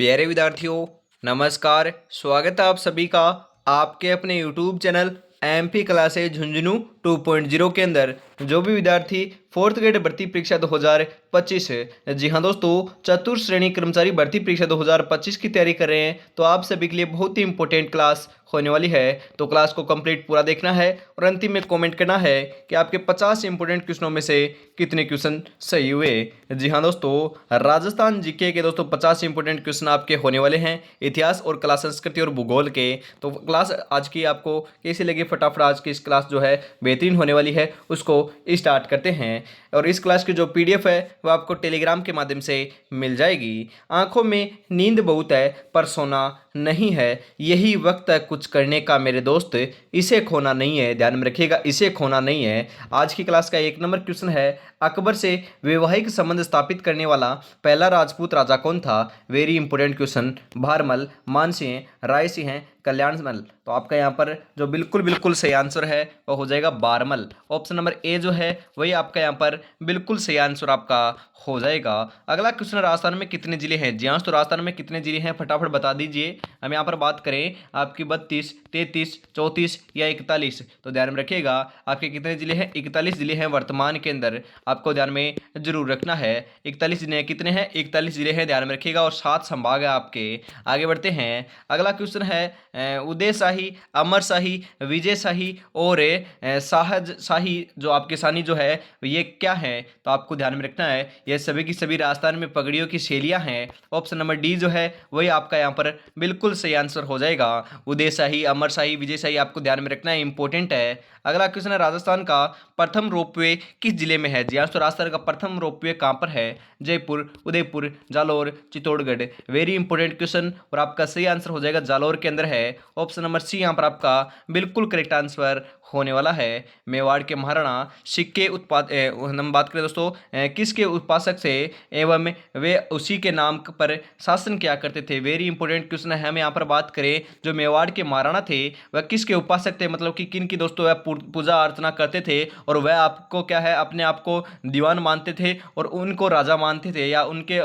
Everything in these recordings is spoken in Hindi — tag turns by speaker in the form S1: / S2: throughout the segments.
S1: प्यारे विद्यार्थियों, नमस्कार। स्वागत है आप सभी का आपके अपने YouTube channel MP classes Jhunjhunu 2.0 के अंदर। जो भी विद्यार्थी फोर्थ ग्रेड भर्ती परीक्षा 2025 है, जी हाँ दोस्तों, चतुर्थ श्रेणी कर्मचारी भर्ती परीक्षा 2025 की तैयारी कर रहे हैं, तो आप सभी के लिए बहुत ही इंपॉर्टेंट क्लास होने वाली है। तो क्लास को कंप्लीट पूरा देखना है और अंतिम में कमेंट करना है कि आपके 50 इंपॉर्टेंट क्वेश्चनों में से कितने क्वेश्चन सही हुए। जी हाँ दोस्तों, राजस्थान जीके के दोस्तों 50 इंपॉर्टेंट क्वेश्चन आपके होने वाले हैं, इतिहास और कला संस्कृति और भूगोल के। तो क्लास आज की आपको कैसी लगी, फटाफट आज की इस क्लास जो है बेहतरीन होने वाली है, उसको स्टार्ट करते हैं। और इस क्लास की जो पीडीएफ है वो आपको टेलीग्राम के माध्यम से मिल जाएगी। आंखों में नींद बहुत है पर सोना नहीं है, यही वक्त है कुछ करने का मेरे दोस्त, इसे खोना नहीं है। ध्यान में रखिएगा, इसे खोना नहीं है। आज की क्लास का 1 नंबर क्वेश्चन है, अकबर से वैवाहिक संबंध स्थापित करने वाला पहला राजपूत राजा कौन था। Very important question. Bharmal, Mansingh, Rai Singh, Kalyanmal. तो आपका यहाँ पर जो बिल्कुल बिल्कुल सही आंसर है वो हो जाएगा बारमल। ऑप्शन नंबर ए जो है वही आपका यहाँ पर बिल्कुल सही आंसर आपका हो जाएगा। अगला क्वेश्चन, राजस्थान में कितने जिले हैं। जी हाँ, तो राजस्थान में कितने जिले हैं फटाफट बता दीजिए। हम यहाँ पर बात करें आपकी 32, 33, 34 या 41, तो ध्यान में रखिएगा आपके कितने जिले हैं। 41 जिले हैं वर्तमान के अंदर, आपको ध्यान में जरूर रखना है। 41 जिले कितने हैं, 41 जिले हैं, ध्यान में रखिएगा। और 7 संभाग है आपके। आगे बढ़ते हैं। अगला क्वेश्चन है, उदय शाही, अमर शाही, विजय शाही और साहज शाही जो आपके सानी जो है ये क्या है। तो आपको ध्यान में रखना है ये सभी की सभी राजस्थान में पगड़ियों की शैलियां हैं। ऑप्शन नंबर डी जो है वही आपका यहाँ पर बिल्कुल सही आंसर हो जाएगा। उदय शाही, अमर शाही, विजय शाही, आपको ध्यान में रखना है, इंपॉर्टेंट है। अगला क्वेश्चन है, राजस्थान का प्रथम रोपवे किस जिले में है। जी हाँ, तो राजस्थान का प्रथम रोपवे कहाँ पर है। Jaipur, Udaipur, Jalore, Chittorgarh. Very important question और आपका सही आंसर हो जाएगा जालोर के अंदर है। ऑप्शन नंबर सी यहाँ पर आपका बिल्कुल करेक्ट आंसर होने वाला है। मेवाड़ के महाराणा सिक्के उत्पाद हम बात करें दोस्तों किसके उत्पादक से एवं वे उसी के नाम पर शासन क्या करते थे। वेरी इंपॉर्टेंट क्वेश्चन है। हम यहाँ पर बात करें जो मेवाड़ के महाराणा थे वह किसके उपासक थे, मतलब कि किन की दोस्तों वह पूजा अर्चना करते थे और वह आपको क्या है अपने आप को दीवान मानते थे और उनको राजा मानते थे या उनके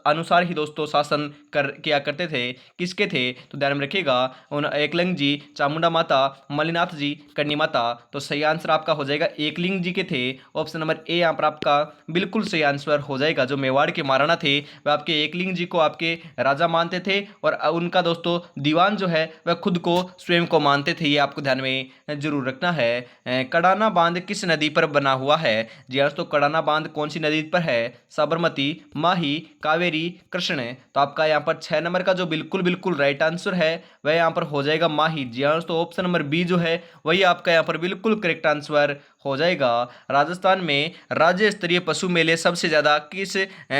S1: अनुसार ही दोस्तों शासन किया करते थे। किसके थे, तो ध्यान में रखिएगा उन एकलिंग जी, चामुंडा माता, मलिनाथ जी, करनी माता। तो सही आंसर आपका हो जाएगा एकलिंग जी के थे। ऑप्शन नंबर ए यहाँ पर आपका बिल्कुल सही आंसर हो जाएगा। जो मेवाड़ के महाराणा थे वह आपके एकलिंग जी को आपके राजा मानते थे और उनका दोस्तों दीवान जो है वह खुद को स्वयं को मानते थे। ये आपको ध्यान में जरूर रखना है। कड़ाना बांध किस नदी पर बना हुआ है। जी हाँ, तो कड़ाना बांध कौन सी नदी पर है। साबरमती, माही, कावेरी, कृष्ण। तो आपका यहाँ पर 6 नंबर का जो बिल्कुल बिल्कुल राइट आंसर है वह यहाँ पर हो जाएगा माही। जी हाँ, तो ऑप्शन नंबर बी जो है वही आपका यहाँ पर बिल्कुल करेक्ट आंसर हो जाएगा। राजस्थान में राज्य स्तरीय पशु मेले सबसे ज्यादा किस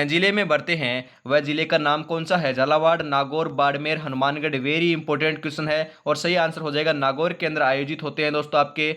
S1: जिले में बढ़ते हैं। वह जिले का नाम कौन सा है। Jhalawar, Nagaur, Barmer, Hanumangarh. Very important question है और सही आंसर हो जाएगा नागौर के अंदर आयोजित होते हैं दोस्तों आपके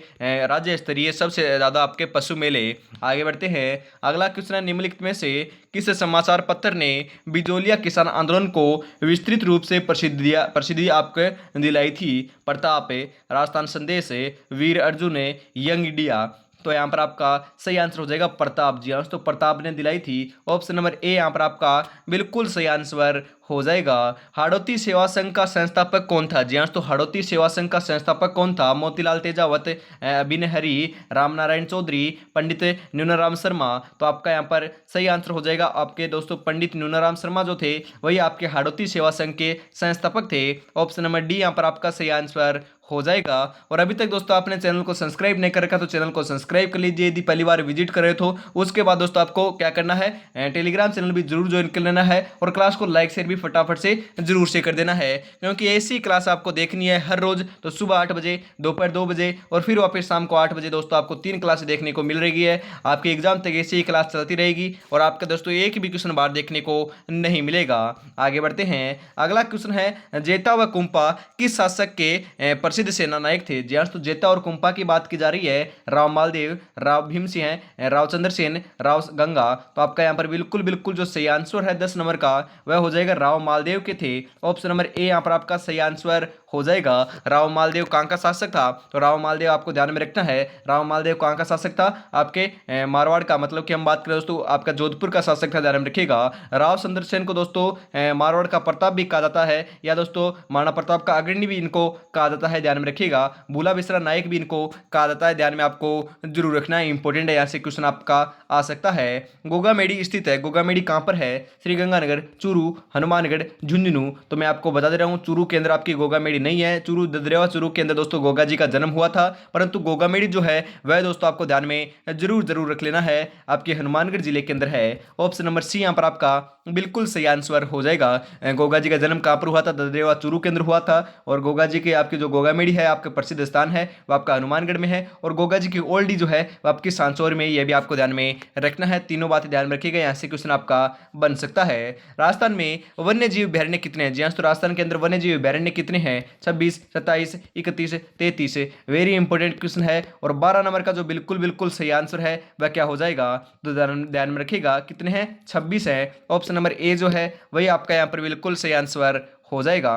S1: राज्य स्तरीय सबसे ज्यादा आपके पशु मेले। आगे बढ़ते हैं। अगला क्वेश्चन है, निम्नलिखित में से किस समाचार पत्र ने बिजोलिया किसान आंदोलन को विस्तृत रूप से प्रसिद्धि आपको दिलाई थी। प्रताप, राजस्थान संदेश, वीर अर्जुन, यंग इंडिया। तो यहाँ पर आपका सही आंसर हो जाएगा प्रताप। जी हाँ, तो प्रताप ने दिलाई थी। ऑप्शन नंबर ए यहाँ पर आपका बिल्कुल सही आंसर हो जाएगा। हाड़ौती सेवा संघ का संस्थापक कौन था। जी हाँ, तो हाड़ौती सेवा संघ का संस्थापक कौन था। मोतीलाल तेजावत, अभिनय हरि, रामनारायण चौधरी, पंडित न्यूनाराम शर्मा। तो आपका यहाँ पर सही आंसर हो जाएगा आपके दोस्तों पंडित न्यूनाराम शर्मा जो थे वही आपके हाड़ौती सेवा संघ के संस्थापक थे। ऑप्शन नंबर डी यहाँ पर आपका सही आंसर हो जाएगा। और अभी तक दोस्तों आपने चैनल को सब्सक्राइब नहीं कर रखा तो चैनल को सब्सक्राइब कर लीजिए। यदि पहली बार विजिट कर रहे हो उसके बाद दोस्तों आपको क्या करना है, टेलीग्राम चैनल भी जरूर ज्वाइन कर लेना है और क्लास को लाइक शेयर भी फटाफट से जरूर से कर देना है, क्योंकि ऐसी क्लास आपको देखनी है हर रोज। तो सुबह 8 बजे, दोपहर 2 बजे और फिर वापस शाम को 8 बजे दोस्तों आपको 3 क्लास देखने को मिल रही है। आपके एग्जाम तक ऐसी ही क्लास चलती रहेगी और आपका दोस्तों एक भी क्वेश्चन बाहर देखने को नहीं मिलेगा। आगे बढ़ते हैं। अगला क्वेश्चन है, जेता व कुंपा किस शासक के प्रसिद्ध सेना नायक थे। जी हाँ, तो जेता और कुंपा की बात की जा रही है। राव मालदेव, राव भीम सिंह, राव चंद्रसेन, राव गंगा। तो आपका यहाँ पर बिल्कुल बिल्कुल जो सही आंसर है 10 नंबर का वह हो जाएगा राव मालदेव के थे। ऑप्शन नंबर ए यहाँ पर आपका सही आंसर हो जाएगा। राव मालदेव कहाँ का शासक था, तो राव मालदेव आपको ध्यान में रखना है, राव मालदेव कहाँ का शासक था, आपके मारवाड़ का, मतलब कि हम बात करें दोस्तों आपका जोधपुर का शासक था, ध्यान में रखिएगा। राव सुंदरसेन को दोस्तों मारवाड़ का प्रताप भी कहा जाता है, या दोस्तों महाराणा प्रताप का अग्रणी भी इनको कहा जाता है, ध्यान में रखिएगा। भूला बिसरा नायक भी इनको कहा जाता है, ध्यान में आपको जरूर रखना है, इंपॉर्टेंट है, यहाँ से क्वेश्चन आपका आ सकता है। गोगामेडी स्थित है, गोगामेडी कहाँ पर है, श्रीगंगानगर, चूरू, हनुमानगढ़, झुंझुनू। तो मैं आपको बता दे रहा हूँ चूरू के अंदर आपकी गोगामेडी नहीं है, चूरू ददरेवा चूरू के अंदर दोस्तों गोगा जी का जन्म हुआ था, परंतु गोगामेडी जो है वह दोस्तों आपको ध्यान में जरूर जरूर रख लेना है, आपके हनुमानगढ़ जिले के अंदर है। ऑप्शन नंबर सी यहाँ पर आपका बिल्कुल सही आंसर हो जाएगा। गोगा जी का जन्म कहाँ पर हुआ था, ददरेवा चूरू के अंदर हुआ था, और गोगा जी के आपकी जो गोगामेडी है आपका प्रसिद्ध स्थान है वो आपका हनुमानगढ़ में है, और गोगा जी की ओल्डी जो है वो आपकी सांचौर में, यह भी आपको ध्यान में रखना है। तीनों बातें ध्यान में रखिएगा, यहाँ से क्वेश्चन आपका बन सकता है। राजस्थान में वन्य जीव अभ्यारण्य कितने हैं, जी हाँ, तो राजस्थान के अंदर वन्य जीव अभ्यारण्य कितने हैं, 26, 27, 31, 33। वेरी इंपॉर्टेंट क्वेश्चन है, और 12 नंबर का जो बिल्कुल बिल्कुल सही आंसर है वह क्या हो जाएगा, तो ध्यान में रखिएगा कितने हैं, 26 है। ऑप्शन नंबर ए जो है वही आपका यहाँ पर बिल्कुल सही आंसर हो जाएगा।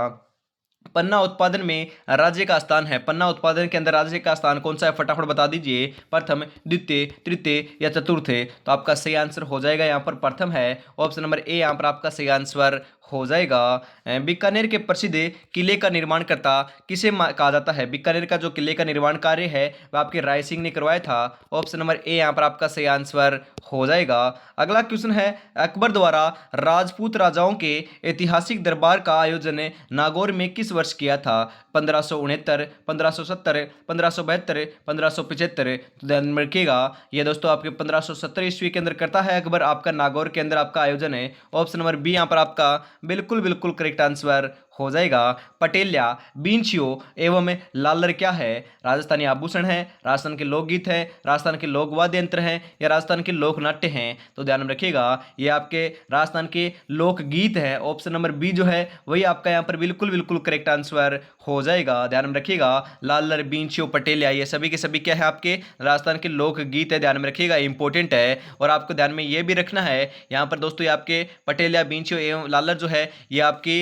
S1: पन्ना उत्पादन में राज्य का स्थान है, पन्ना उत्पादन के अंदर राज्य का स्थान कौन सा है, फटाफट बता दीजिए, प्रथम, द्वितीय, तृतीय या चतुर्थ। तो आपका सही आंसर हो जाएगा यहाँ पर प्रथम है, ऑप्शन नंबर ए यहाँ पर आपका सही आंसर हो जाएगा। बीकानेर के प्रसिद्ध किले का निर्माण करता किसे कहा जाता है, बीकानेर का जो किले का निर्माण कार्य है वह आपके राय सिंह ने करवाया था, ऑप्शन नंबर ए यहाँ पर आपका सही आंसर हो जाएगा। अगला क्वेश्चन है, अकबर द्वारा राजपूत राजाओं के ऐतिहासिक दरबार का आयोजन नागौर में किस वर्ष किया था, 1569, 1570, 1572, 1575। तो ध्यान में रखिएगा ये दोस्तों आपके 1570 ईस्वी के अंदर करता है अकबर, आपका नागौर के अंदर आपका आयोजन है। ऑप्शन नंबर बी यहाँ पर आपका बिल्कुल बिल्कुल करेक्ट आंसर हो जाएगा। पटेल्या, बींचियो एवं लालर क्या है, राजस्थानी आभूषण है, राजस्थान के लोकगीत है, राजस्थान के लोक वाद्य यंत्र हैं, या राजस्थान के लोक नाट्य हैं। तो ध्यान में रखिएगा ये आपके राजस्थान के लोकगीत है, ऑप्शन नंबर बी जो है वही आपका यहाँ पर बिल्कुल बिल्कुल करेक्ट आंसर हो जाएगा। ध्यान में रखिएगा लालर, बींचियो, पटेल्या ये सभी के सभी क्या है आपके राजस्थान के लोकगीत है, ध्यान में रखिएगा, इंपॉर्टेंट है। और आपको ध्यान में ये भी रखना है यहाँ पर दोस्तों, ये आपके पटेल्या, बींचियो एवं लालर जो है ये आपकी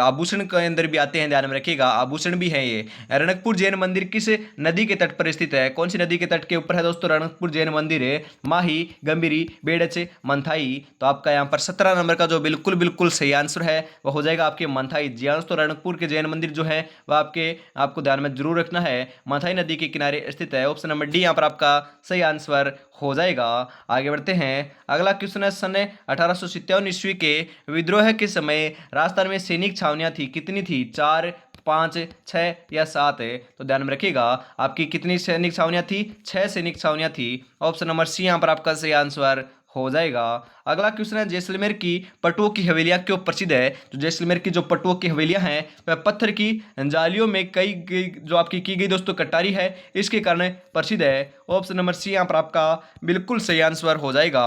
S1: आभूषण के अंदर भी आते हैं, ध्यान में रखिएगा, आभूषण भी है ये। रणकपुर जैन मंदिर किस नदी के तट पर स्थित है, कौन सी नदी के तट के ऊपर है दोस्तों रणकपुर जैन मंदिर है, माही, गंभीरी, बेड़च, मंथाई। तो आपका यहाँ पर 17 नंबर का जो बिल्कुल बिल्कुल सही आंसर है वह हो जाएगा आपके मंथाई। जी हाँ, तो रणकपुर के जैन मंदिर जो है वह आपको ध्यान में जरूर रखना है, मंथाई नदी के किनारे स्थित है। ऑप्शन नंबर डी यहाँ पर आपका सही आंसर हो जाएगा। आगे बढ़ते हैं, अगला क्वेश्चन है, सन 1857 ईस्वी के विद्रोह के समय राजस्थान में सैनिक छावनियां थी, कितनी थी, 4, 5, 6 या 7 है। तो ध्यान में रखिएगा आपकी कितनी सैनिक छावनियां थी, 6 सैनिक छावनियां थी। ऑप्शन नंबर सी यहाँ पर आपका सही आंसर हो जाएगा। अगला क्वेश्चन है, जैसलमेर की पटुओं की हवेलियां क्यों प्रसिद्ध है, तो जैसलमेर की जो पटुओं की हवेलियां हैं वह पत्थर की जालियों में कई जो आपकी की गई दोस्तों कटारी है इसके कारण प्रसिद्ध है। ऑप्शन नंबर सी यहाँ पर आपका बिल्कुल सही आंसर हो जाएगा।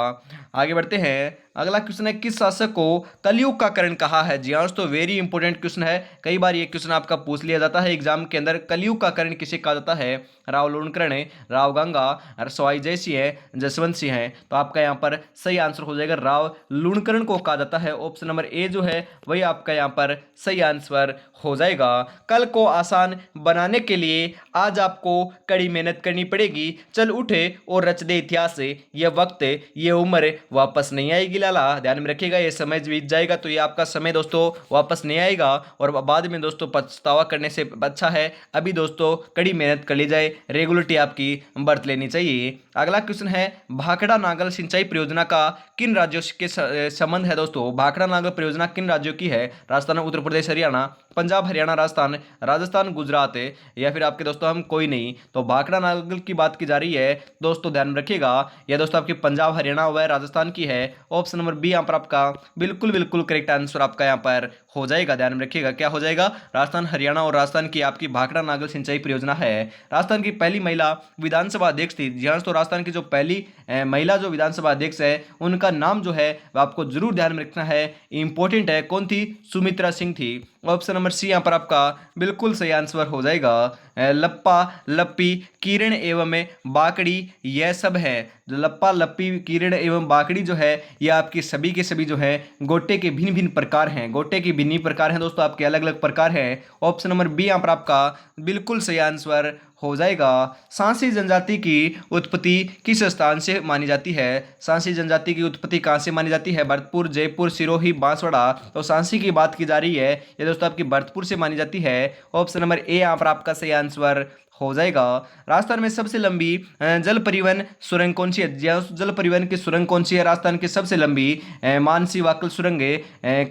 S1: आगे बढ़ते हैं, अगला क्वेश्चन है, किस शासक को कलयुग का करण कहा है, जी हाँ दोस्तों वेरी इंपॉर्टेंट क्वेश्चन है, कई बार ये क्वेश्चन आपका पूछ लिया जाता है एग्जाम के अंदर, कलयुग का करण किसे कहा जाता है, राव लूणकरण है, राव गंगा, सवाई जयसिंह है, जसवंत सिंह है। तो आपका यहाँ पर सही आंसर हो जाएगा राव लूणकरण को कहा जाता है, ऑप्शन नंबर ए जो है वही आपका यहाँ पर सही आंसर हो जाएगा। कल को आसान बनाने के लिए आज आपको कड़ी मेहनत करनी पड़ेगी, चल उठे और रच दे इतिहास, ये वक्त ये उम्र वापस नहीं आएगी लाला। ध्यान में रखिएगा ये समय बीत जाएगा तो ये आपका समय दोस्तों वापस नहीं आएगा, और बाद में दोस्तों पछतावा करने से अच्छा है अभी दोस्तों कड़ी मेहनत कर ली जाए, रेगुलरिटी आपकी बरत लेनी चाहिए। अगला क्वेश्चन है, भाखड़ा नागल सिंचाई परियोजना का किन राज्यों के संबंध है दोस्तों, भाखड़ा नागल परियोजना किन राज्यों की है, राजस्थान, उत्तर प्रदेश, हरियाणा, पंजाब, हरियाणा, राजस्थान, राजस्थान, गुजरात है, या फिर आपके दोस्तों हम कोई नहीं। तो भाखड़ा नागल की बात की जा रही है दोस्तों, ध्यान में रखिएगा यह दोस्तों आपकी पंजाब, हरियाणा व राजस्थान की है। ऑप्शन नंबर बी यहाँ पर आपका बिल्कुल बिल्कुल करेक्ट आंसर आपका यहाँ पर हो जाएगा। ध्यान में रखिएगा क्या हो जाएगा, राजस्थान, हरियाणा और राजस्थान की आपकी भाखड़ा नागल सिंचाई परियोजना है। राजस्थान की पहली महिला विधानसभा अध्यक्ष थी, जी हाँ तो राजस्थान की जो पहली महिला जो विधानसभा अध्यक्ष है उनका नाम जो है वह आपको जरूर ध्यान में रखना है, इंपॉर्टेंट है, कौन थी, सुमित्रा सिंह थी। ऑप्शन नंबर सी यहाँ पर आपका बिल्कुल सही आंसर हो जाएगा। लप्पा लप्पी किरण एवं बाकड़ी यह सब है। जो लप्पा लप्पी किरण एवं बाकड़ी जो है यह आपकी सभी के सभी जो है गोटे के भिन्न भिन्न प्रकार हैं। गोटे के भिन्न प्रकार हैं दोस्तों, आपके अलग अलग प्रकार हैं। ऑप्शन नंबर बी यहाँ पर आपका बिल्कुल सही आंसर हो जाएगा। सांसी जनजाति की उत्पत्ति किस स्थान से मानी जाती है? सांसी जनजाति की उत्पत्ति कहाँ से मानी जाती है? भरतपुर, जयपुर, सिरोही, बांसवाड़ा। तो सांसी की बात की जा रही है, ये दोस्तों आपकी भरतपुर से मानी जाती है। ऑप्शन नंबर ए यहाँ पर आपका सही आंसर हो जाएगा। राजस्थान में सबसे लंबी जल परिवहन सुरंग कौन सी है? जल परिवहन की सुरंग कौन सी है? राजस्थान की सबसे लंबी मानसी वाकल सुरंग,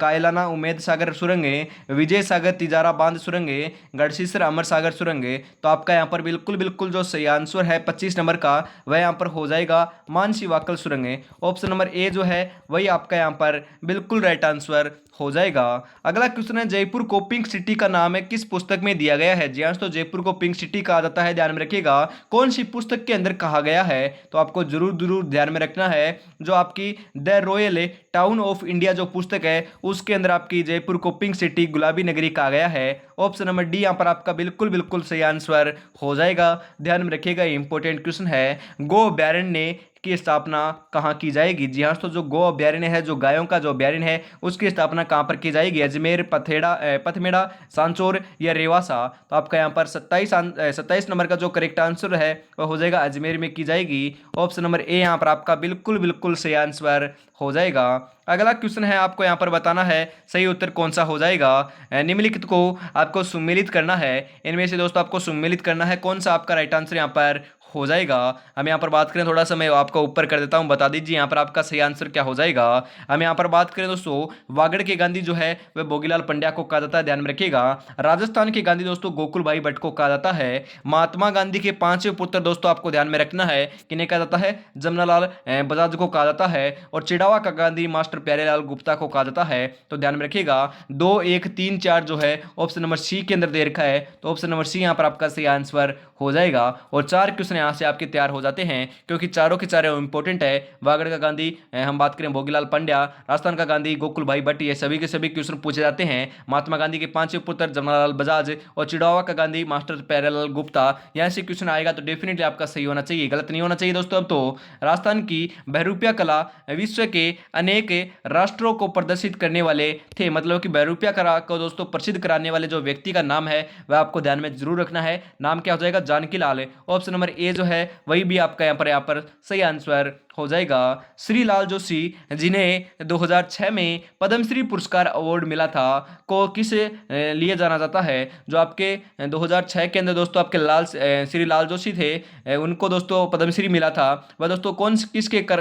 S1: कायलाना उमेद सागर सुरंग, विजय सागर तिजारा बांध सुरंग, गढ़सीसर अमर सागर सुरंग। तो आपका यहाँ पर बिल्कुल बिल्कुल जो सही आंसर है 25 नंबर का वह यहाँ पर हो जाएगा मानसी वाकल सुरंग। ऑप्शन नंबर ए जो है वही आपका यहाँ पर बिल्कुल राइट आंसर हो जाएगा। अगला क्वेश्चन है, जयपुर को पिंक सिटी का नाम है किस पुस्तक में दिया गया है? जी हाँ, तो जयपुर को पिंक सिटी कहा जाता है, ध्यान में रखिएगा। कौन सी पुस्तक के अंदर कहा गया है? तो आपको जरूर जरूर ध्यान में रखना है, जो आपकी the royal town of India जो पुस्तक है उसके अंदर आपकी जयपुर को पिंक सिटी गुलाबी नगरी कहा गया है। ऑप्शन नंबर डी यहाँ पर आपका बिल्कुल बिल्कुल सही आंसर हो जाएगा। ध्यान में रखिएगा, इंपॉर्टेंट क्वेश्चन है। गो अभ्यारण्य की स्थापना कहाँ की जाएगी? जी हाँ, तो जो गो अभ्यारण्य है, जो गायों का जो अभ्यारण्य है उसकी स्थापना कहाँ पर की जाएगी? अजमेर, पथमेड़ा, सांचौर या रेवासा। तो आपका यहाँ पर 27 नंबर का जो करेक्ट आंसर है वह हो जाएगा अजमेर में की जाएगी। ऑप्शन नंबर ए यहाँ पर आपका बिल्कुल बिल्कुल सही आंसर हो जाएगा। अगला क्वेश्चन है, आपको यहाँ पर बताना है सही उत्तर कौन सा हो जाएगा। निम्नलिखित को आपको सम्मिलित करना है, इनमें से दोस्तों आपको सम्मिलित करना है, कौन सा आपका राइट आंसर यहाँ पर हो जाएगा। हम यहाँ पर बात करें, थोड़ा सा मैं आपको ऊपर कर देता हूँ, बता दीजिए यहाँ पर आपका सही आंसर क्या हो जाएगा। हम यहाँ पर बात करें दोस्तों, वागड़ के गांधी जो है वह भोगीलाल पंड्या को कहा जाता है, ध्यान में रखिएगा। राजस्थान के गांधी दोस्तों गोकुल भाई भट्ट को कहा जाता है। महात्मा गांधी के 5वें पुत्र दोस्तों आपको ध्यान में रखना है, किन्हें कहा जाता है? जमनालाल बजाज को कहा जाता है। और चिड़ावा का गांधी मास्टर प्यारेलाल गुप्ता को कहा जाता है। तो ध्यान में रखिएगा 2, 1, 3, 4 जो है ऑप्शन नंबर सी के अंदर दे रखा है, तो ऑप्शन नंबर सी यहाँ पर आपका सही आंसर हो जाएगा। और 4 क्वेश्चन यहाँ से आपके तैयार हो जाते हैं, क्योंकि चारों के चारों इंपॉर्टेंट है। वागड़ का गांधी, हम बात करें भोगीलाल पंड्या, राजस्थान का गांधी गोकुल भाई भट्ट, ये सभी के सभी क्वेश्चन पूछे जाते हैं। महात्मा गांधी के 5वें पुत्र जमनालाल बजाज और चिड़ावा का गांधी मास्टर प्यारेलाल गुप्ता, यहाँ से क्वेश्चन आएगा तो डेफिनेटली आपका सही होना चाहिए, गलत नहीं होना चाहिए दोस्तों। अब तो राजस्थान की बहरूपिया कला विश्व के अनेक राष्ट्रों को प्रदर्शित करने वाले थे, मतलब कि बहरूपिया कला को दोस्तों प्रसिद्ध कराने वाले जो व्यक्ति का नाम है वह आपको ध्यान में जरूर रखना है। नाम क्या हो जाएगा? जानकी लाल। ऑप्शन नंबर ए जो है वही भी आपका यहाँ पर सही आंसर हो जाएगा। श्री लाल जोशी, जिन्हें 2006 में पद्मश्री पुरस्कार अवार्ड मिला था, को किस लिए जाना जाता है? जो आपके 2006 के अंदर दोस्तों आपके श्री लाल जोशी थे, उनको दोस्तों पद्मश्री मिला था, वह दोस्तों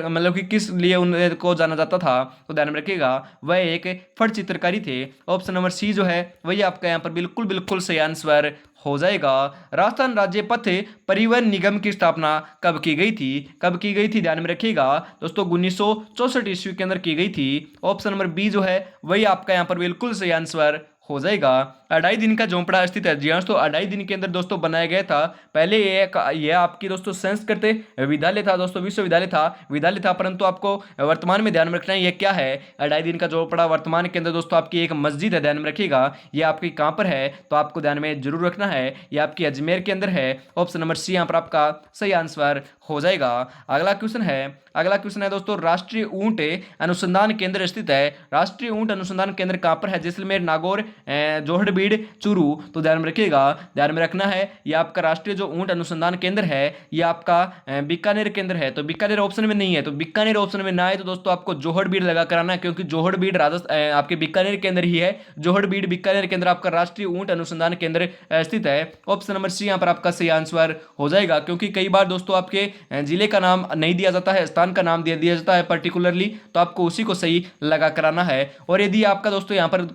S1: मतलब कि किस लिए उनको जाना जाता था? तो ध्यान में रखिएगा वह एक फट चित्रकारी थे। ऑप्शन नंबर सी जो है वही आपका यहाँ पर बिल्कुल बिल्कुल सही आंसर हो जाएगा। राजस्थान राज्य पथ परिवहन निगम की स्थापना कब की गई थी? कब की गई थी? ध्यान में रखिएगा दोस्तों 1964 ईस्वी के अंदर की गई थी। ऑप्शन नंबर बी जो है वही आपका यहाँ पर बिल्कुल सही आंसर हो जाएगा। अढ़ाई दिन का झोंपड़ा स्थित है, जी हाँ, तो अढ़ाई दिन के अंदर दोस्तों बनाया गया था। पहले ये आपकी दोस्तों संस्कृत विद्यालय था दोस्तों, विद्यालय था, परंतु आपको वर्तमान में ध्यान में रखना है ये क्या है। अढ़ाई दिन का झोंपड़ा वर्तमान के अंदर दोस्तों आपकी एक मस्जिद है, ध्यान में रखिएगा। ये आपकी कहाँ पर है? तो आपको ध्यान में जरूर रखना है, ये आपकी अजमेर के अंदर है। ऑप्शन नंबर सी यहाँ पर आपका सही आंसर हो जाएगा। अगला क्वेश्चन है दोस्तों, राष्ट्रीय ऊंट अनुसंधान केंद्र स्थित है। राष्ट्रीय ऊंट अनुसंधान केंद्र कहाँ पर है? जैसलमेर, नागौर, जोहड़बीड़, चूरू। तो ध्यान में रखिएगा, ध्यान में रखना है, ये आपका राष्ट्रीय जो ऊंट अनुसंधान केंद्र है ये आपका बीकानेर केंद्र है। तो बीकानेर ऑप्शन में नहीं है, तो बीकानेर ऑप्शन में ना है तो दोस्तों आपको जोहड़बीड़ लगा कराना है, क्योंकि जोहड़बीड़ राजस्थान आपके बीकानेर के अंदर ही है। जोहड़बीड़ बीकानेर के अंदर आपका राष्ट्रीय ऊंट अनुसंधान केंद्र स्थित है। ऑप्शन नंबर सी यहाँ पर आपका सही आंसर हो जाएगा, क्योंकि कई बार दोस्तों आपके जिले का नाम नहीं दिया जाता है, स्थान का नाम दिया जाता है पर्टिकुलरली, तो आपको उसी को सही लगा कराना है। और यदि आपका दोस्तों यहाँ पर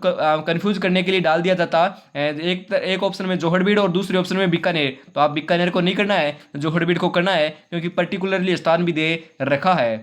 S1: कंफ्यूज करने के लिए डाल दिया जाता एक ऑप्शन में जोहड़बीड़ और दूसरे ऑप्शन में बीकानेर, तो आप बीकानेर को नहीं करना है, जोहड़बीड़ को करना है, क्योंकि पर्टिकुलरली स्थान भी दे रखा है।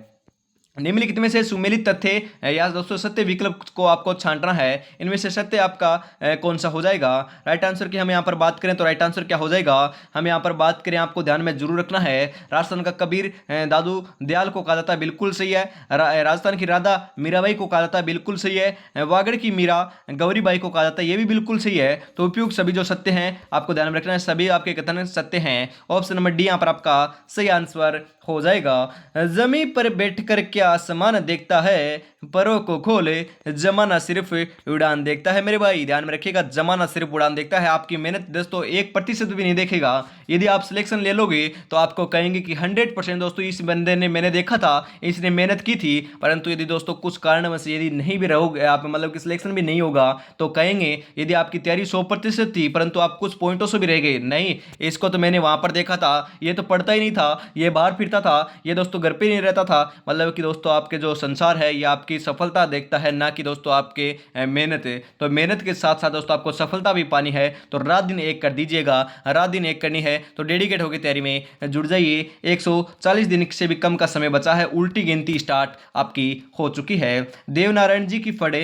S1: निम्नलिखित में से सुमेलित तथ्य या दोस्तों सत्य विकल्प को आपको छांटना है। इनमें से सत्य आपका कौन सा हो जाएगा। राइट आंसर की हम यहाँ पर बात करें तो राइट आंसर क्या हो जाएगा, हम यहाँ पर बात करें, आपको ध्यान में जरूर रखना है, राजस्थान का कबीर दादू दयाल को कहा जाता है, बिल्कुल सही है। राजस्थान की राधा मीराबाई को कहा जाता है, बिल्कुल सही है। वागड़ की मीरा गौरीबाई को कहा जाता है, ये भी बिल्कुल सही है। तो उपयुक्त सभी जो सत्य हैं आपको ध्यान में रखना है, सभी आपके कथन सत्य हैं। ऑप्शन नंबर डी यहाँ पर आपका सही आंसर हो जाएगा। जमीन पर बैठकर क्या आसमान देखता है, परों को खोले जमाना सिर्फ उड़ान देखता है। मेरे भाई ध्यान में रखिएगा, जमाना सिर्फ उड़ान देखता है। आपकी मेहनत दोस्तों 1% भी नहीं देखेगा। यदि आप सिलेक्शन ले लोगे तो आपको कहेंगे कि 100% दोस्तों इस बंदे ने, मैंने देखा था इसने मेहनत की थी। परंतु यदि दोस्तों कुछ कारणवश यदि नहीं भी रहोगे आप, मतलब कि सिलेक्शन भी नहीं होगा, तो कहेंगे यदि आपकी तैयारी 100% थी परंतु आप कुछ पॉइंटों से भी रह गए, नहीं इसको तो मैंने वहां पर देखा था, ये तो पढ़ता ही नहीं था, ये बाहर फिरता था, ये दोस्तों घर पे नहीं रहता था। मतलब कि दोस्तों आपके जो संसार है ये आपकी सफलता देखता है, ना कि दोस्तों आपके मेहनत। तो मेहनत के साथ साथ दोस्तों आपको सफलता भी पानी है तो रात दिन एक कर दीजिएगा, रात दिन एक करनी है तो डेडिकेट होकर तैयारी में जुड़ जाइए। 140 दिन से भी कम का समय बचा है, उल्टी गिनती स्टार्ट आपकी हो चुकी है। देवनारायण जी की फड़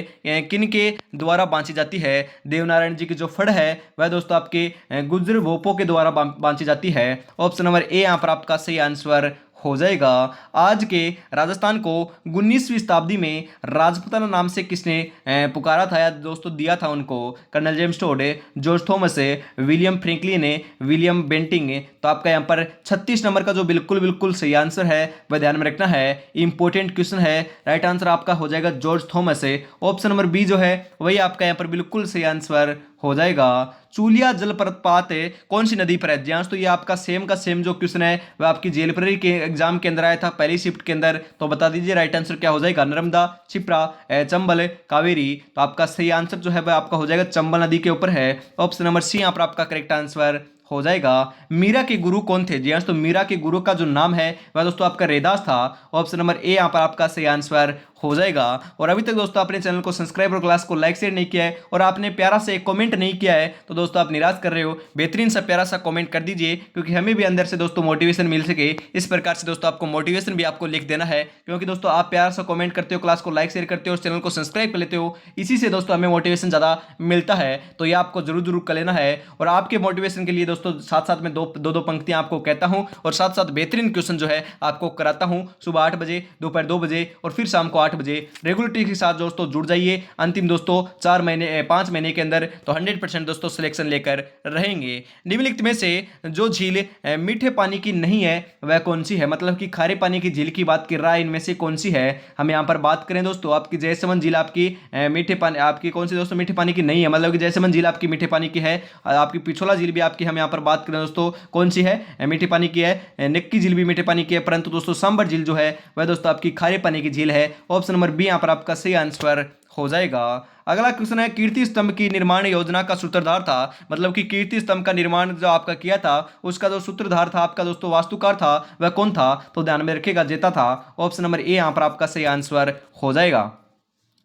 S1: किन के द्वारा बांची जाती है। देवनारायण जी की जो फड़ है वह दोस्तों आपके गुज्जर भोपों के द्वारा बांची जाती है। ऑप्शन नंबर ए यहाँ पर आपका सही आंसर हो जाएगा। आज के राजस्थान को 19वीं शताब्दी में राजपुताना नाम से किसने पुकारा था या दोस्तों दिया था उनको। Colonel James Tod, George Thomas, William Franklin, William Bentinck. तो आपका यहाँ पर 36 नंबर का जो बिल्कुल बिल्कुल सही आंसर है वह ध्यान में रखना है, इंपॉर्टेंट क्वेश्चन है। राइट आंसर आपका हो जाएगा George Thomas. Option number B जो है वही आपका यहाँ पर बिल्कुल सही आंसर हो जाएगा। चूलिया जलप्रपात कौन सी नदी पर है। जी हाँ, तो ये आपका सेम का सेम जो क्वेश्चन है वह आपकी जेएलपी के एग्जाम के अंदर आया था, पहली शिफ्ट के अंदर। तो बता दीजिए राइट आंसर क्या हो जाएगा। नर्मदा, क्षिप्रा, चंबल, कावेरी। तो आपका सही आंसर जो है वह आपका हो जाएगा चंबल नदी के ऊपर है। ऑप्शन नंबर सी यहाँ पर आपका करेक्ट आंसर हो जाएगा। मीरा के गुरु कौन थे। जी हाँ, तो मीरा के गुरु का जो नाम है वह दोस्तों आपका रैदास था। ऑप्शन नंबर ए यहाँ पर आपका सही आंसर हो जाएगा। और अभी तक दोस्तों आपने चैनल को सब्सक्राइब और क्लास को लाइक शेयर नहीं किया है और आपने प्यारा सा एक कमेंट नहीं किया है तो दोस्तों आप निराश कर रहे हो। बेहतरीन सा प्यारा सा कमेंट कर दीजिए क्योंकि हमें भी अंदर से दोस्तों मोटिवेशन मिल सके। इस प्रकार से दोस्तों आपको मोटिवेशन भी आपको लिख देना है क्योंकि दोस्तों आप प्यारा सा कमेंट करते हो, क्लास को लाइक शेयर करते हो और चैनल को सब्सक्राइब कर लेते हो, इसी से दोस्तों हमें मोटिवेशन ज़्यादा मिलता है। तो ये आपको जरूर जरूर कर लेना है। और आपके मोटिवेशन के लिए दोस्तों साथ साथ में दो पंक्तियां आपको कहता हूं और साथ साथ बेहतरीन क्वेश्चन जो है आपको कराता हूं सुबह 8 बजे, दोपहर 2 बजे और फिर शाम को 8 बजे। रेगुलरिटी के साथ दोस्तों जुड़ जाइए। अंतिम दोस्तों 5 महीने के अंदर तो 100% दोस्तों सिलेक्शन लेकर रहेंगे। निम्नलिखित में से जो झील मीठे पानी की नहीं है वह कौन सी है। मतलब कि खारे पानी की झील की बात कर रहा है, इनमें से कौन सी है। हम यहाँ पर बात करें दोस्तों आपकी जयसमंद झील आपकी मीठे पानी आपकी कौन सी दोस्तों मीठे पानी की नहीं है। मतलब कि जयसमंद झील आपकी मीठे पानी की है। आपकी पिछोला झील भी आपकी हम यहाँ पर बात करें दोस्तों कौन सी है, मीठे पानी की है। नेक्की झील भी मीठे पानी की है परंतु दोस्तों सांबर झील जो है वह दोस्तों आपकी खारे पानी की झील है। ऑप्शन नंबर बी यहाँ पर आपका सही आंसर हो जाएगा। अगला क्वेश्चन है कीर्ति स्तंभ की निर्माण योजना का सूत्रधार था। मतलब कि कीर्ति स्तंभ का निर्माण जो आपका किया था उसका जो सूत्रधार था आपका दोस्तों वास्तुकार था वह कौन था। तो ध्यान में रखिएगा जेता था। ऑप्शन नंबर ए यहाँ पर आपका सही आंसर हो जाएगा।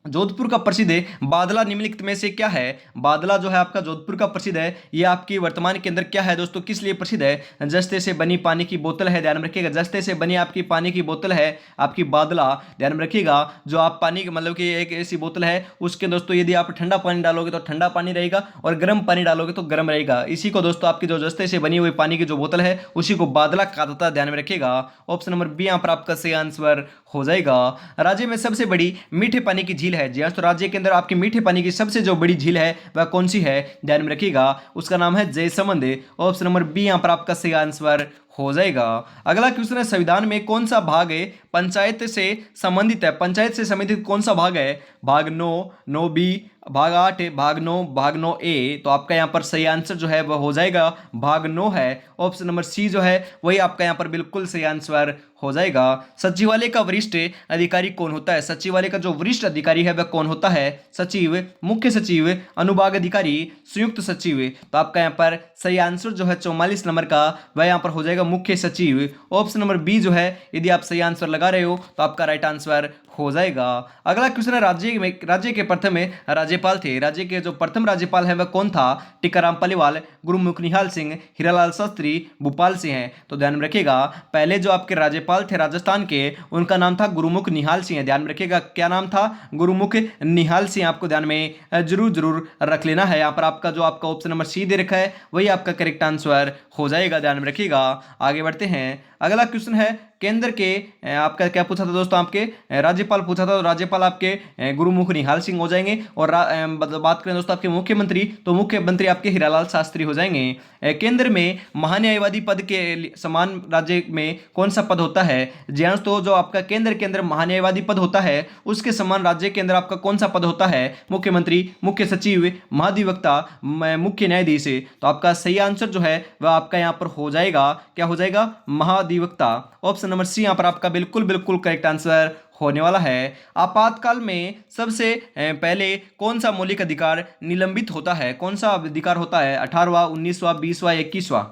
S1: जोधपुर का प्रसिद्ध बादला निम्नलिखित में से क्या है। बादला जो है आपका जोधपुर का प्रसिद्ध है, ये आपकी वर्तमान के अंदर क्या है दोस्तों, किस लिए प्रसिद्ध है। जस्ते से बनी पानी की बोतल है, ध्यान में रखिएगा। जस्ते से बनी आपकी पानी की बोतल है आपकी बादला, ध्यान में रखिएगा। जो आप पानी मतलब कि एक ऐसी बोतल है उसके दोस्तों यदि आप ठंडा पानी डालोगे तो ठंडा पानी रहेगा और गर्म पानी डालोगे तो गर्म रहेगा। इसी को दोस्तों आपकी जो जस्ते से बनी हुई पानी की जो बोतल है उसी को बादला कहा जाता है, ध्यान में रखिएगा। ऑप्शन नंबर बी यहाँ पर आपका सही आंसर हो जाएगा। राज्य में सबसे बड़ी मीठे पानी की झील है। जी हाँ, तो राज्य के अंदर आपकी मीठे पानी की सबसे जो बड़ी झील है वह कौन सी है, ध्यान में रखिएगा। उसका नाम है जयसमंद। ऑप्शन नंबर बी यहाँ पर आपका सही आंसर हो जाएगा। अगला क्वेश्चन है संविधान में कौन सा भाग है पंचायत से संबंधित है। पंचायत से संबंधित कौन सा भाग है। भाग 9 बी, भाग 8, भाग 9 ए। तो आपका यहाँ पर सही आंसर जो है वह हो जाएगा भाग 9 है। ऑप्शन नंबर सी जो है वही आपका यहाँ पर बिल्कुल सही आंसर हो जाएगा। सचिवालय का वरिष्ठ अधिकारी कौन होता है। सचिवालय का जो वरिष्ठ अधिकारी है वह कौन होता है। सचिव, मुख्य सचिव, अनुभाग अधिकारी, संयुक्त सचिव। तो आपका यहाँ पर सही आंसर जो है 44 नंबर का वह यहाँ पर हो जाएगा मुख्य सचिव। ऑप्शन नंबर बी जो है यदि आप सही आंसर लगा रहे हो तो आपका राइट आंसर हो जाएगा। अगला क्वेश्चन है, राज्य के प्रथम राज्यपाल थे। राज्य के जो प्रथम राज्यपाल हैं वह कौन था? टीकाराम पालीवाल, गुरुमुख निहाल सिंह, हीरालाल शास्त्री, भोपाल से हैं। तो ध्यान में रखिएगा, पहले जो आपके राज्यपाल थे राजस्थान के, उनका नाम था गुरुमुख निहाल सिंह। ध्यान में रखिएगा, क्या नाम था? गुरुमुख निहाल सिंह। आपको ध्यान में जरूर जरूर रख लेना है। यहाँ पर आपका जो आपका ऑप्शन नंबर सी दे रखा है वही आपका करेक्ट आंसर हो जाएगा। ध्यान में रखिएगा। आगे बढ़ते हैं। अगला क्वेश्चन है, केंद्र के आपका क्या पूछा था दोस्तों? आपके राज्यपाल पूछा था, तो राज्यपाल आपके गुरुमुख निहाल सिंह हो जाएंगे। और बात करें दोस्तों आपके मुख्यमंत्री, तो मुख्यमंत्री आपके हीरालाल शास्त्री हो जाएंगे। केंद्र में महान्यायवादी पद के समान राज्य में कौन सा पद होता है? जी हाँ, तो जो आपका केंद्र के अंदर महान्यायवादी पद होता है उसके समान राज्य के अंदर आपका कौन सा पद होता है? मुख्यमंत्री, मुख्य सचिव, महाधिवक्ता, मुख्य न्यायाधीश। तो आपका सही आंसर जो है वह आपका यहाँ पर हो जाएगा, क्या हो जाएगा? महाधिवक्ता। ऑप्शन नंबर सी यहाँ पर आपका बिल्कुल बिल्कुल करेक्ट आंसर होने वाला है। आपातकाल में सबसे पहले कौन सा मौलिक अधिकार निलंबित होता है? कौन सा अधिकार होता है? 18वां, 19वां, 20वां, 21वां?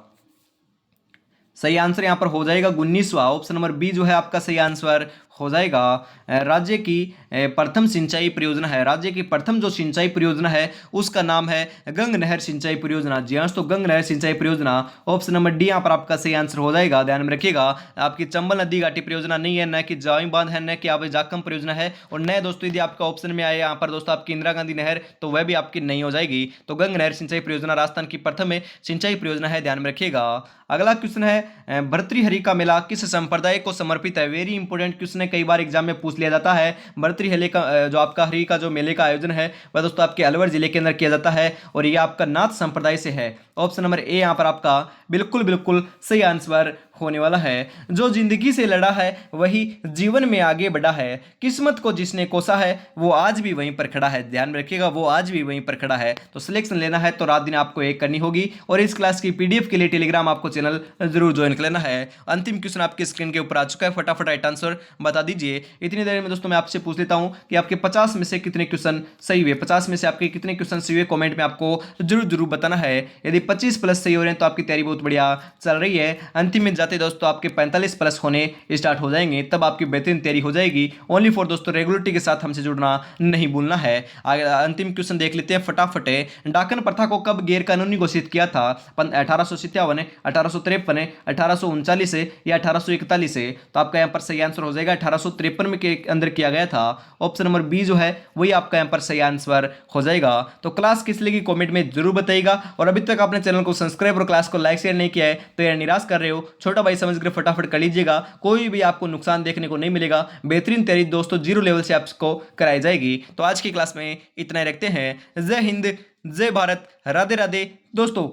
S1: सही आंसर यहां पर हो जाएगा 19वां। ऑप्शन नंबर बी जो है आपका सही आंसर हो जाएगा। राज्य की प्रथम सिंचाई परियोजना है, राज्य की प्रथम जो सिंचाई परियोजना है उसका नाम है गंग नहर सिंचाई परियोजना। जी हाँ, तो गंग नहर सिंचाई परियोजना। ऑप्शन नंबर डी यहाँ पर आपका सही आंसर हो जाएगा। ध्यान में रखिएगा, आपकी चंबल नदी घाटी परियोजना नहीं है, न कि जावी बांध है, न कि आप जाखम परियोजना है। और नए दोस्तों यदि आपका ऑप्शन में आए यहाँ पर दोस्तों आपकी इंदिरा गांधी नहर, तो वह भी आपकी नहीं हो जाएगी। तो गंग नहर सिंचाई परियोजना राजस्थान की प्रथम सिंचाई परियोजना है। ध्यान में रखिएगा। अगला क्वेश्चन है, भर्तृहरि का मेला किस संप्रदाय को समर्पित है? वेरी इंपोर्टेंट क्वेश्चन है, कई बार एग्जाम में पूछ लिया जाता है। भर्तृहरि का जो आपका हरि का जो मेले का आयोजन है वह दोस्तों आपके अलवर जिले के अंदर किया जाता है और ये आपका नाथ संप्रदाय से है। ऑप्शन नंबर ए यहाँ पर आपका बिल्कुल बिल्कुल सही आंसर होने वाला है। जो जिंदगी से लड़ा है वही जीवन में आगे बढ़ा है, किस्मत को जिसने कोसा है वो आज भी वहीं पर खड़ा है। ध्यान में रखिएगा, वो आज भी वहीं पर खड़ा है। तो सिलेक्शन लेना है तो रात दिन आपको एक करनी होगी और इस क्लास की पीडीएफ के लिए टेलीग्राम आपको चैनल जरूर ज्वाइन कर लेना है। अंतिम क्वेश्चन आपके स्क्रीन के ऊपर आ चुका है, फटाफट राइट आंसर बता दीजिए। इतनी देर में दोस्तों मैं आपसे पूछ लेता हूं कि आपके 50 में से कितने क्वेश्चन सही हुए। 50 में से आपके कितने क्वेश्चन सही हुए कमेंट में आपको जरूर जरूर बताना है। यदि 25 प्लस सही हो रहे हैं तो आपकी तैयारी बहुत बढ़िया चल रही है। अंतिम में जाते दोस्तों आपके 45 प्लस होने स्टार्ट हो जाएंगे, तब आपकी बेहतरीन तैयारी हो जाएगी। ओनली फॉर दोस्तों रेगुलरिटी के साथ हमसे जुड़ना नहीं भूलना है। आगे अंतिम क्वेश्चन देख लेते हैं फटाफट। डाकन प्रथा को कब गैर कानूनी घोषित किया था? 1857, 1853, 1839 या 1841? तो आपका यहाँ पर सही आंसर हो जाएगा 1853 में के अंदर किया गया था। ऑप्शन नंबर बी जो है वही आपका यहाँ पर सही आंसर हो जाएगा। तो क्लास किस लगी कमेंट में जरूर बताइएगा और अभी तक आपने चैनल को सब्सक्राइब और क्लास को लाइक शेयर नहीं किया है तो यार निराश कर रहे हो, छोटा भाई समझ कर फटाफट कर लीजिएगा। कोई भी आपको नुकसान देखने को नहीं मिलेगा। बेहतरीन तैयारी दोस्तों जीरो लेवल से आपको कराई जाएगी। तो आज की क्लास में इतना ही रखते हैं। जय हिंद, जय भारत, राधे राधे दोस्तों।